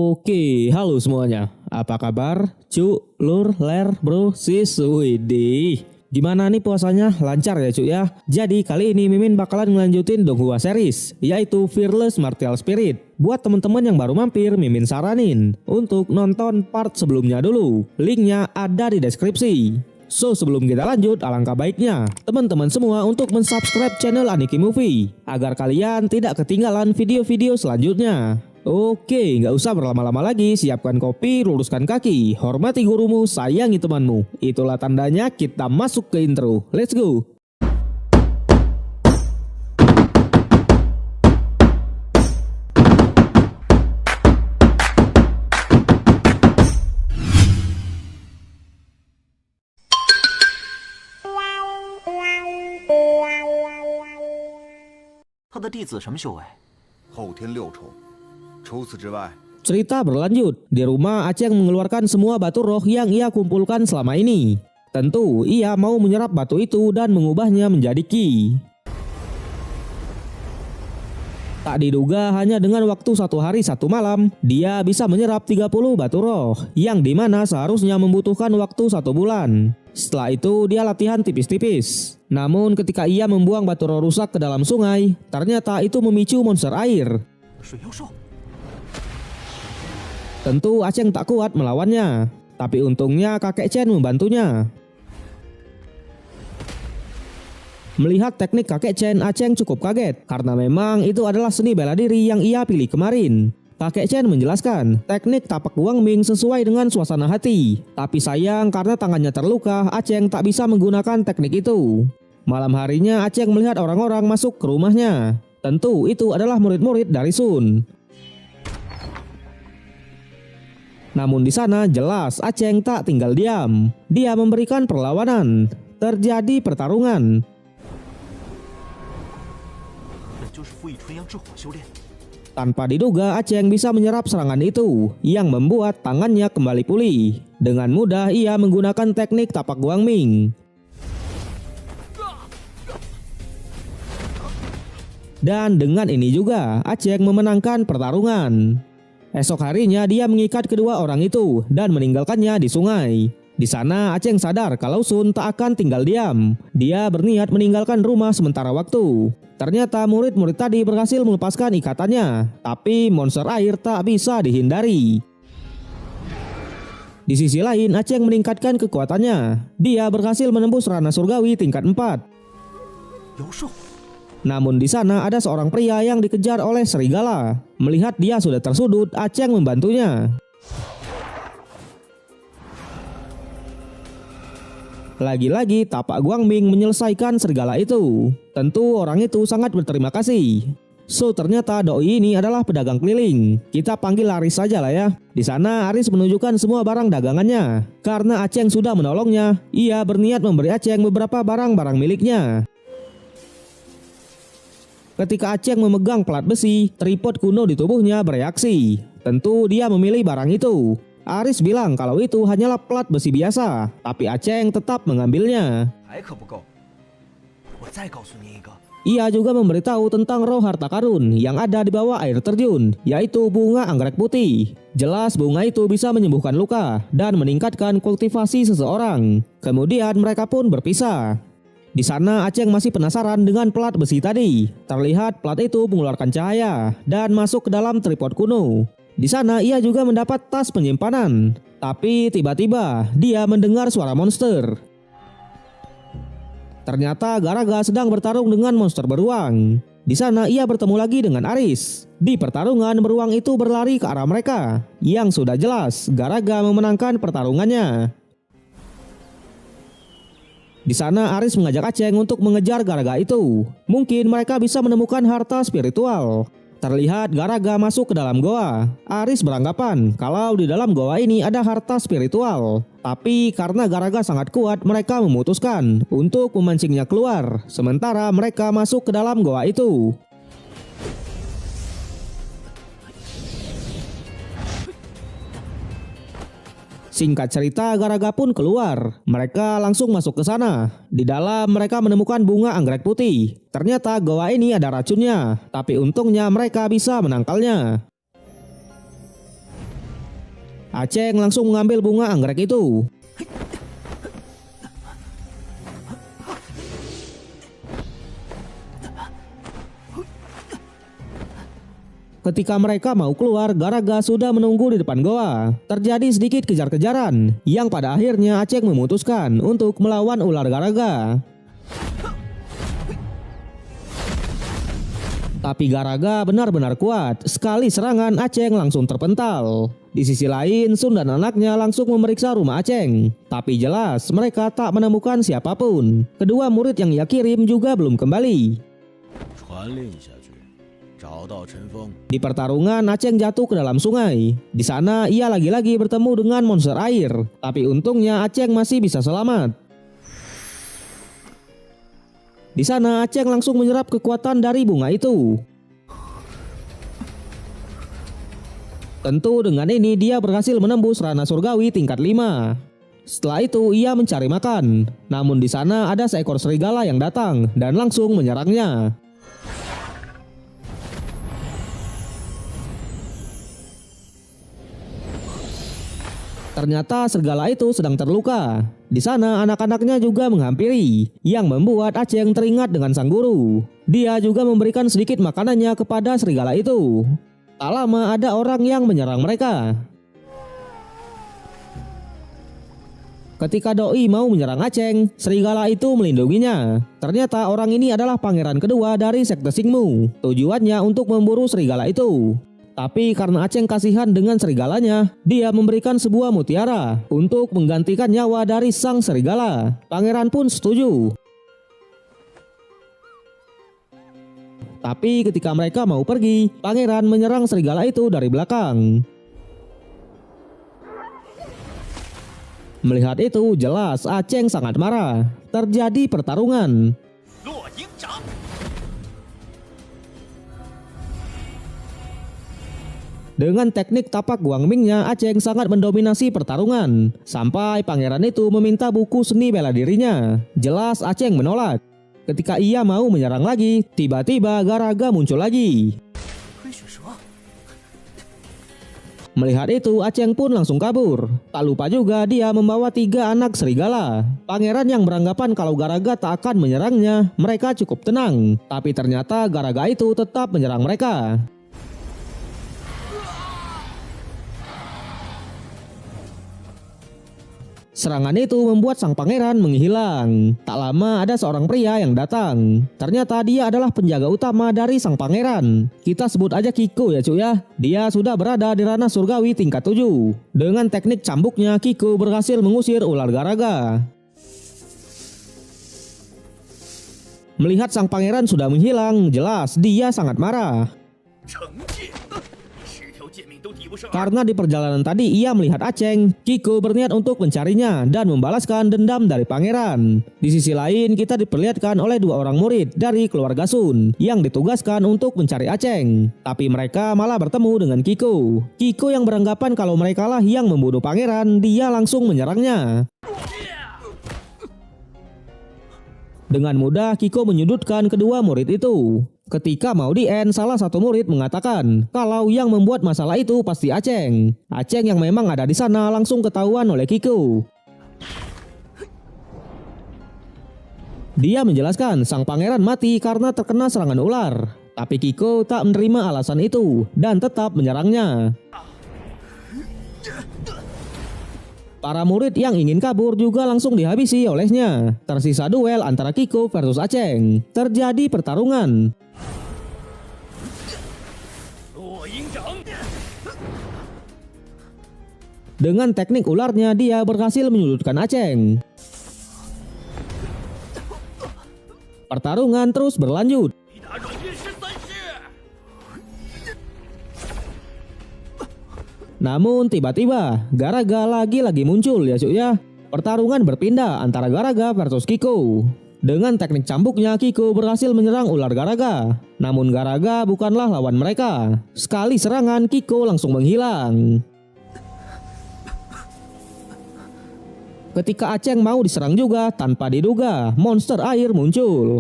Oke, halo semuanya. Apa kabar? Cuk, lur, ler, bro, sis, widih. Gimana nih puasanya? Lancar ya cuk ya? Jadi kali ini Mimin bakalan ngelanjutin Donghua series, yaitu Fearless Martial Spirit. Buat temen-temen yang baru mampir, Mimin saranin untuk nonton part sebelumnya dulu. Linknya ada di deskripsi. So sebelum kita lanjut, alangkah baiknya teman-teman semua untuk mensubscribe channel Aniki Movie agar kalian tidak ketinggalan video-video selanjutnya. Oke, nggak usah berlama-lama lagi, siapkan kopi, luruskan kaki, hormati gurumu, sayangi temanmu. Itulah tandanya kita masuk ke intro. Let's go. Cerita berlanjut. Di rumah Aceng mengeluarkan semua batu roh yang ia kumpulkan selama ini. Tentu ia mau menyerap batu itu dan mengubahnya menjadi ki. Tak diduga hanya dengan waktu 1 hari 1 malam, dia bisa menyerap 30 batu roh, yang dimana seharusnya membutuhkan waktu 1 bulan. Setelah itu dia latihan tipis-tipis. Namun ketika ia membuang batu roh rusak ke dalam sungai, ternyata itu memicu monster air. Tentu Aceng tak kuat melawannya, tapi untungnya kakek Chen membantunya. Melihat teknik kakek Chen, Aceng cukup kaget karena memang itu adalah seni bela diri yang ia pilih kemarin. Kakek Chen menjelaskan teknik tapak Guang Ming sesuai dengan suasana hati. Tapi sayang karena tangannya terluka, Aceng tak bisa menggunakan teknik itu. Malam harinya Aceng melihat orang-orang masuk ke rumahnya. Tentu itu adalah murid-murid dari Sun. Namun di sana jelas Aceng tak tinggal diam. Dia memberikan perlawanan. Terjadi pertarungan. Tanpa diduga Aceng bisa menyerap serangan itu, yang membuat tangannya kembali pulih. Dengan mudah ia menggunakan teknik tapak Guang Ming. Dan dengan ini juga Aceng memenangkan pertarungan. Esok harinya dia mengikat kedua orang itu dan meninggalkannya di sungai. Di sana Aceng sadar kalau Sun tak akan tinggal diam. Dia berniat meninggalkan rumah sementara waktu. Ternyata murid-murid tadi berhasil melepaskan ikatannya, tapi monster air tak bisa dihindari. Di sisi lain Aceng meningkatkan kekuatannya. Dia berhasil menembus ranah surgawi tingkat 4. Namun di sana ada seorang pria yang dikejar oleh serigala. Melihat dia sudah tersudut, Aceng membantunya. Lagi-lagi tapak Guang Ming menyelesaikan serigala itu. Tentu orang itu sangat berterima kasih. So ternyata doi ini adalah pedagang keliling. Kita panggil Aris saja lah ya. Di sana Aris menunjukkan semua barang dagangannya. Karena Aceng sudah menolongnya, ia berniat memberi Aceng beberapa barang-barang miliknya. Ketika Aceng memegang pelat besi, tripod kuno di tubuhnya bereaksi. Tentu dia memilih barang itu. Aris bilang kalau itu hanyalah pelat besi biasa, tapi Aceng tetap mengambilnya. Ia juga memberitahu tentang roh harta karun yang ada di bawah air terjun, yaitu bunga anggrek putih. Jelas bunga itu bisa menyembuhkan luka dan meningkatkan kultivasi seseorang. Kemudian mereka pun berpisah. Di sana Aceng masih penasaran dengan pelat besi tadi. Terlihat pelat itu mengeluarkan cahaya dan masuk ke dalam tripod kuno. Di sana ia juga mendapat tas penyimpanan. Tapi tiba-tiba dia mendengar suara monster. Ternyata Garaga sedang bertarung dengan monster beruang. Di sana ia bertemu lagi dengan Aris. Di pertarungan beruang itu berlari ke arah mereka. Yang sudah jelas Garaga memenangkan pertarungannya. Di sana Aris mengajak Aceng untuk mengejar Garaga itu. Mungkin mereka bisa menemukan harta spiritual. Terlihat Garaga masuk ke dalam goa. Aris beranggapan kalau di dalam goa ini ada harta spiritual. Tapi karena Garaga sangat kuat, mereka memutuskan untuk memancingnya keluar. Sementara mereka masuk ke dalam goa itu. Singkat cerita, Garaga pun keluar. Mereka langsung masuk ke sana. Di dalam mereka menemukan bunga anggrek putih. Ternyata goa ini ada racunnya, tapi untungnya mereka bisa menangkalnya. Aceng langsung mengambil bunga anggrek itu. Ketika mereka mau keluar, Garaga sudah menunggu di depan goa. Terjadi sedikit kejar-kejaran, yang pada akhirnya Aceng memutuskan untuk melawan ular Garaga. Tapi Garaga benar-benar kuat, sekali serangan Aceng langsung terpental. Di sisi lain, Sun dan anaknya langsung memeriksa rumah Aceng. Tapi jelas mereka tak menemukan siapapun. Kedua murid yang ia kirim juga belum kembali. Di pertarungan, Aceng jatuh ke dalam sungai. Di sana ia lagi-lagi bertemu dengan monster air. Tapi untungnya Aceng masih bisa selamat. Di sana Aceng langsung menyerap kekuatan dari bunga itu. Tentu dengan ini dia berhasil menembus Rana Surgawi tingkat 5. Setelah itu ia mencari makan. Namun di sana ada seekor serigala yang datang dan langsung menyerangnya. Ternyata serigala itu sedang terluka. Di sana anak-anaknya juga menghampiri, yang membuat Aceng teringat dengan sang guru. Dia juga memberikan sedikit makanannya kepada serigala itu. Tak lama ada orang yang menyerang mereka. Ketika Doi mau menyerang Aceng, serigala itu melindunginya. Ternyata orang ini adalah pangeran kedua dari sekte Xingmu. Tujuannya untuk memburu serigala itu. Tapi karena Aceng kasihan dengan serigalanya, dia memberikan sebuah mutiara untuk menggantikan nyawa dari sang serigala. Pangeran pun setuju. Tapi ketika mereka mau pergi, pangeran menyerang serigala itu dari belakang. Melihat itu, jelas Aceng sangat marah. Terjadi pertarungan. Dengan teknik tapak Guangmingnya, Aceng sangat mendominasi pertarungan. Sampai pangeran itu meminta buku seni bela dirinya. Jelas Aceng menolak. Ketika ia mau menyerang lagi, tiba-tiba Garaga muncul lagi. Melihat itu, Aceng pun langsung kabur. Tak lupa juga dia membawa 3 anak serigala. Pangeran yang beranggapan kalau Garaga tak akan menyerangnya, mereka cukup tenang. Tapi ternyata Garaga itu tetap menyerang mereka. Serangan itu membuat sang pangeran menghilang. Tak lama ada seorang pria yang datang. Ternyata dia adalah penjaga utama dari sang pangeran. Kita sebut aja Kiko ya cuy ya. Dia sudah berada di ranah surgawi tingkat 7. Dengan teknik cambuknya, Kiko berhasil mengusir ular Garaga. Melihat sang pangeran sudah menghilang, jelas dia sangat marah. Karena di perjalanan tadi ia melihat Aceng, Kiko berniat untuk mencarinya dan membalaskan dendam dari pangeran. Di sisi lain kita diperlihatkan oleh 2 orang murid dari keluarga Sun yang ditugaskan untuk mencari Aceng. Tapi mereka malah bertemu dengan Kiko. Kiko yang beranggapan kalau mereka lah yang membunuh pangeran, dia langsung menyerangnya. Dengan mudah Kiko menyudutkan kedua murid itu. Ketika mau di-end, salah satu murid mengatakan kalau yang membuat masalah itu pasti Aceng. Aceng yang memang ada di sana langsung ketahuan oleh Kiko. Dia menjelaskan sang pangeran mati karena terkena serangan ular. Tapi Kiko tak menerima alasan itu dan tetap menyerangnya. Para murid yang ingin kabur juga langsung dihabisi olehnya. Tersisa duel antara Kiko versus Aceng. Terjadi pertarungan. Dengan teknik ularnya dia berhasil menyudutkan Aceng. Pertarungan terus berlanjut. Namun tiba-tiba Garaga lagi-lagi muncul ya cuy ya. Pertarungan berpindah antara Garaga versus Kiko. Dengan teknik cambuknya Kiko berhasil menyerang ular Garaga. Namun Garaga bukanlah lawan mereka. Sekali serangan Kiko langsung menghilang. Ketika Aceng mau diserang juga, tanpa diduga monster air muncul.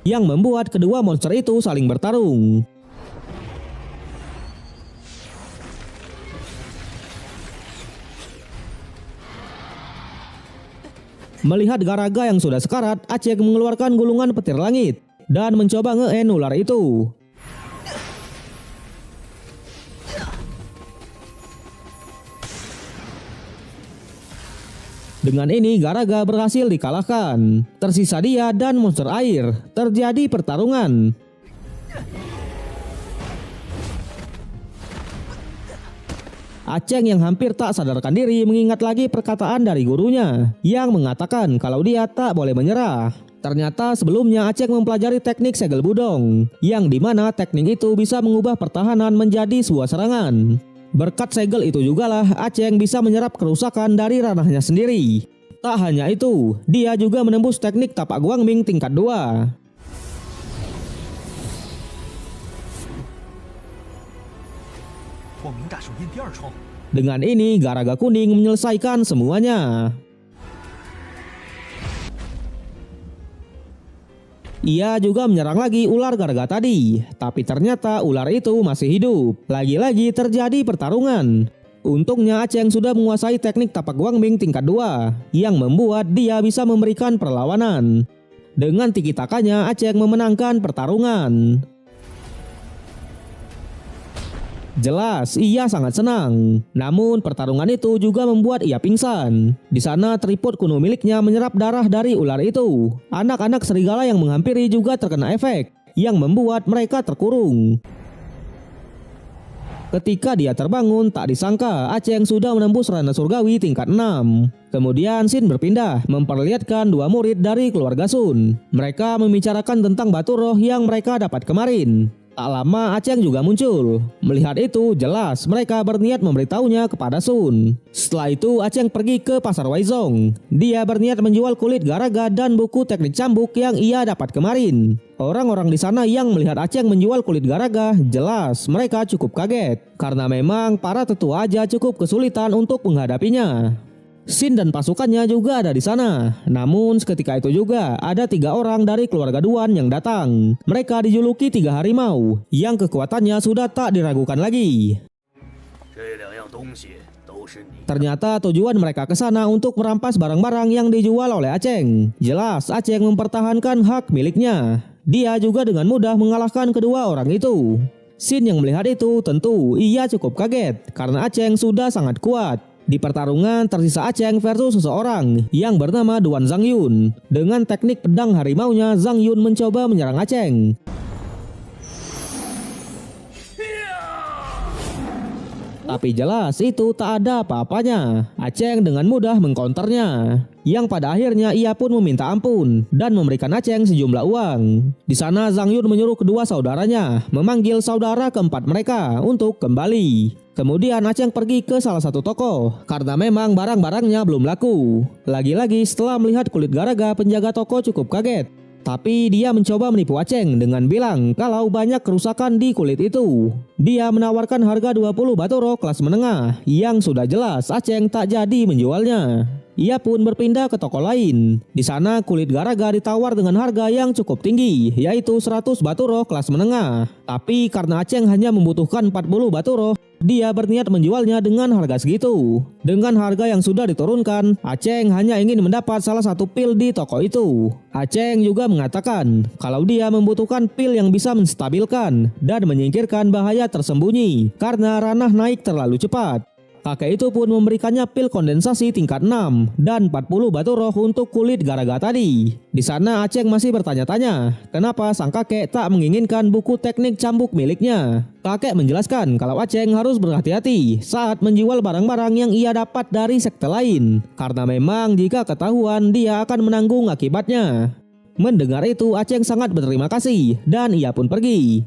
Yang membuat kedua monster itu saling bertarung. Melihat Garaga yang sudah sekarat, Aceng mengeluarkan gulungan petir langit dan mencoba nge-end ular itu. Dengan ini Garaga berhasil dikalahkan. Tersisa dia dan monster air. Terjadi pertarungan. Aceng yang hampir tak sadarkan diri mengingat lagi perkataan dari gurunya yang mengatakan kalau dia tak boleh menyerah. Ternyata sebelumnya Aceng mempelajari teknik segel budong, yang dimana teknik itu bisa mengubah pertahanan menjadi sebuah serangan. Berkat segel itu jugalah Aceng bisa menyerap kerusakan dari ranahnya sendiri. Tak hanya itu, dia juga menembus teknik tapak Guangming tingkat 2. Dengan ini Garaga kuning menyelesaikan semuanya. Ia juga menyerang lagi ular Garaga tadi, tapi ternyata ular itu masih hidup. Lagi-lagi terjadi pertarungan. Untungnya Aceng sudah menguasai teknik tapak Guangming tingkat 2 yang membuat dia bisa memberikan perlawanan. Dengan tiki-takanya Aceng memenangkan pertarungan. Jelas ia sangat senang. Namun pertarungan itu juga membuat ia pingsan. Di sana tripod kuno miliknya menyerap darah dari ular itu. Anak-anak serigala yang menghampiri juga terkena efek yang membuat mereka terkurung. Ketika dia terbangun, tak disangka Aceng sudah menembus ranah surgawi tingkat 6. Kemudian Sin berpindah memperlihatkan dua murid dari keluarga Sun. Mereka membicarakan tentang batu roh yang mereka dapat kemarin. Tak lama Aceng juga muncul. Melihat itu jelas mereka berniat memberitahunya kepada Sun. Setelah itu Aceng pergi ke pasar Waizong. Dia berniat menjual kulit Garaga dan buku teknik cambuk yang ia dapat kemarin. Orang-orang di sana yang melihat Aceng menjual kulit Garaga jelas mereka cukup kaget. Karena memang para tetua aja cukup kesulitan untuk menghadapinya. Sin dan pasukannya juga ada di sana. Namun seketika itu juga ada 3 orang dari keluarga Duan yang datang. Mereka dijuluki 3 harimau yang kekuatannya sudah tak diragukan lagi. Ternyata tujuan mereka ke sana untuk merampas barang-barang yang dijual oleh Aceng. Jelas Aceng mempertahankan hak miliknya. Dia juga dengan mudah mengalahkan kedua orang itu. Sin yang melihat itu tentu ia cukup kaget karena Aceng sudah sangat kuat. Di pertarungan tersisa Aceng versus seseorang yang bernama Duan Zangyun. Dengan teknik pedang harimaunya, Zangyun mencoba menyerang Aceng. Tapi jelas itu tak ada apa-apanya. Aceng dengan mudah mengcounternya. Yang pada akhirnya ia pun meminta ampun dan memberikan Aceng sejumlah uang. Di sana Zangyun menyuruh kedua saudaranya memanggil saudara keempat mereka untuk kembali. Kemudian Aceng pergi ke salah satu toko karena memang barang-barangnya belum laku. Lagi-lagi setelah melihat kulit Garaga, penjaga toko cukup kaget. Tapi dia mencoba menipu Aceng dengan bilang kalau banyak kerusakan di kulit itu. Dia menawarkan harga 20 batu roh kelas menengah yang sudah jelas Aceng tak jadi menjualnya. Ia pun berpindah ke toko lain. Di sana kulit Garaga ditawar dengan harga yang cukup tinggi, yaitu 100 batu roh kelas menengah. Tapi karena Aceng hanya membutuhkan 40 batu roh, dia berniat menjualnya dengan harga segitu. Dengan harga yang sudah diturunkan, Aceng hanya ingin mendapat salah satu pil di toko itu. Aceng juga mengatakan kalau dia membutuhkan pil yang bisa menstabilkan dan menyingkirkan bahaya tersembunyi karena ranah naik terlalu cepat. Kakek itu pun memberikannya pil kondensasi tingkat 6 dan 40 batu roh untuk kulit Garaga tadi. Di sana Aceng masih bertanya-tanya kenapa sang kakek tak menginginkan buku teknik cambuk miliknya. Kakek menjelaskan kalau Aceng harus berhati-hati saat menjual barang-barang yang ia dapat dari sekte lain. Karena memang jika ketahuan dia akan menanggung akibatnya. Mendengar itu Aceng sangat berterima kasih dan ia pun pergi.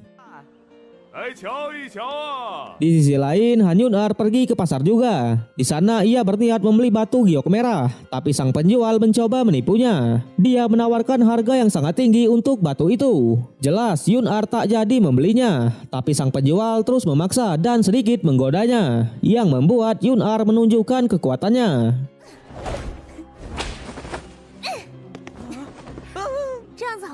Di sisi lain, Han Yun-ar pergi ke pasar juga. Di sana ia berniat membeli batu giok merah, tapi sang penjual mencoba menipunya. Dia menawarkan harga yang sangat tinggi untuk batu itu. Jelas Yun-ar tak jadi membelinya, tapi sang penjual terus memaksa dan sedikit menggodanya, yang membuat Yun-ar menunjukkan kekuatannya.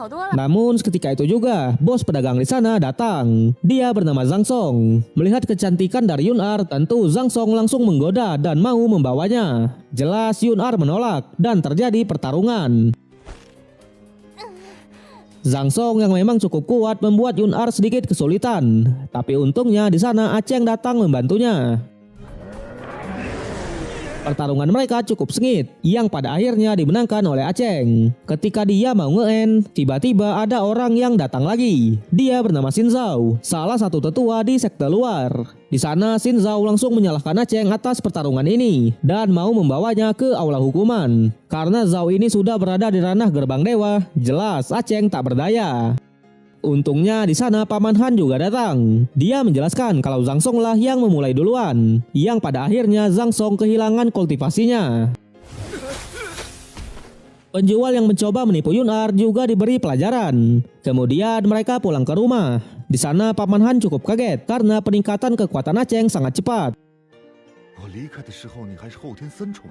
好多了。 Namun ketika itu juga bos pedagang di sana datang. Dia bernama Zhang Song. Melihat kecantikan dari Yun-ar, tentu Zhang Song langsung menggoda dan mau membawanya. Jelas Yun-ar menolak dan terjadi pertarungan. Zhang Song yang memang cukup kuat membuat Yun-ar sedikit kesulitan. Tapi untungnya di sana Aceng datang membantunya. Pertarungan mereka cukup sengit, yang pada akhirnya dimenangkan oleh Aceng. Ketika dia mau nge-end, tiba-tiba ada orang yang datang lagi. Dia bernama Xin Zhao, salah satu tetua di sekte luar. Di sana Xin Zhao langsung menyalahkan Aceng atas pertarungan ini dan mau membawanya ke aula hukuman. Karena Zhao ini sudah berada di ranah gerbang dewa, jelas Aceng tak berdaya. Untungnya di sana Paman Han juga datang. Dia menjelaskan kalau Zhang Song lah yang memulai duluan, yang pada akhirnya Zhang Song kehilangan kultivasinya. Penjual yang mencoba menipu Yun-ar juga diberi pelajaran. Kemudian mereka pulang ke rumah. Di sana Paman Han cukup kaget karena peningkatan kekuatan Aceng sangat cepat.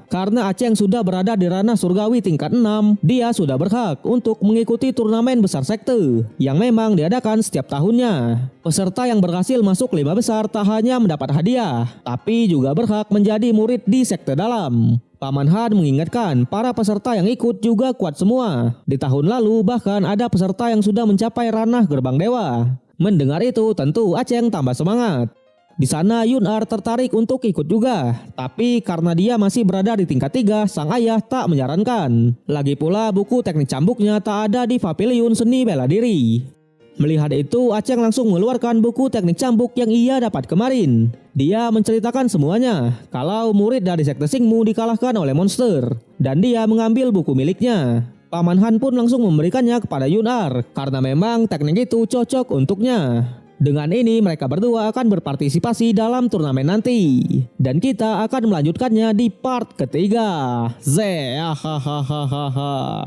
Karena Aceng sudah berada di ranah surgawi tingkat 6, dia sudah berhak untuk mengikuti turnamen besar sekte yang memang diadakan setiap tahunnya. Peserta yang berhasil masuk 5 besar tak hanya mendapat hadiah, tapi juga berhak menjadi murid di sekte dalam. Paman Han mengingatkan para peserta yang ikut juga kuat semua. Di tahun lalu bahkan ada peserta yang sudah mencapai ranah gerbang dewa. Mendengar itu tentu Aceng tambah semangat. Di sana Yun-ar tertarik untuk ikut juga, tapi karena dia masih berada di tingkat 3, sang ayah tak menyarankan. Lagi pula buku teknik cambuknya tak ada di pavilion seni bela diri. Melihat itu, Aceng langsung mengeluarkan buku teknik cambuk yang ia dapat kemarin. Dia menceritakan semuanya, kalau murid dari sekte Xingmu dikalahkan oleh monster, dan dia mengambil buku miliknya. Paman Han pun langsung memberikannya kepada Yun-ar, karena memang teknik itu cocok untuknya. Dengan ini mereka berdua akan berpartisipasi dalam turnamen nanti. Dan kita akan melanjutkannya di part ketiga. Zeh, hahaha.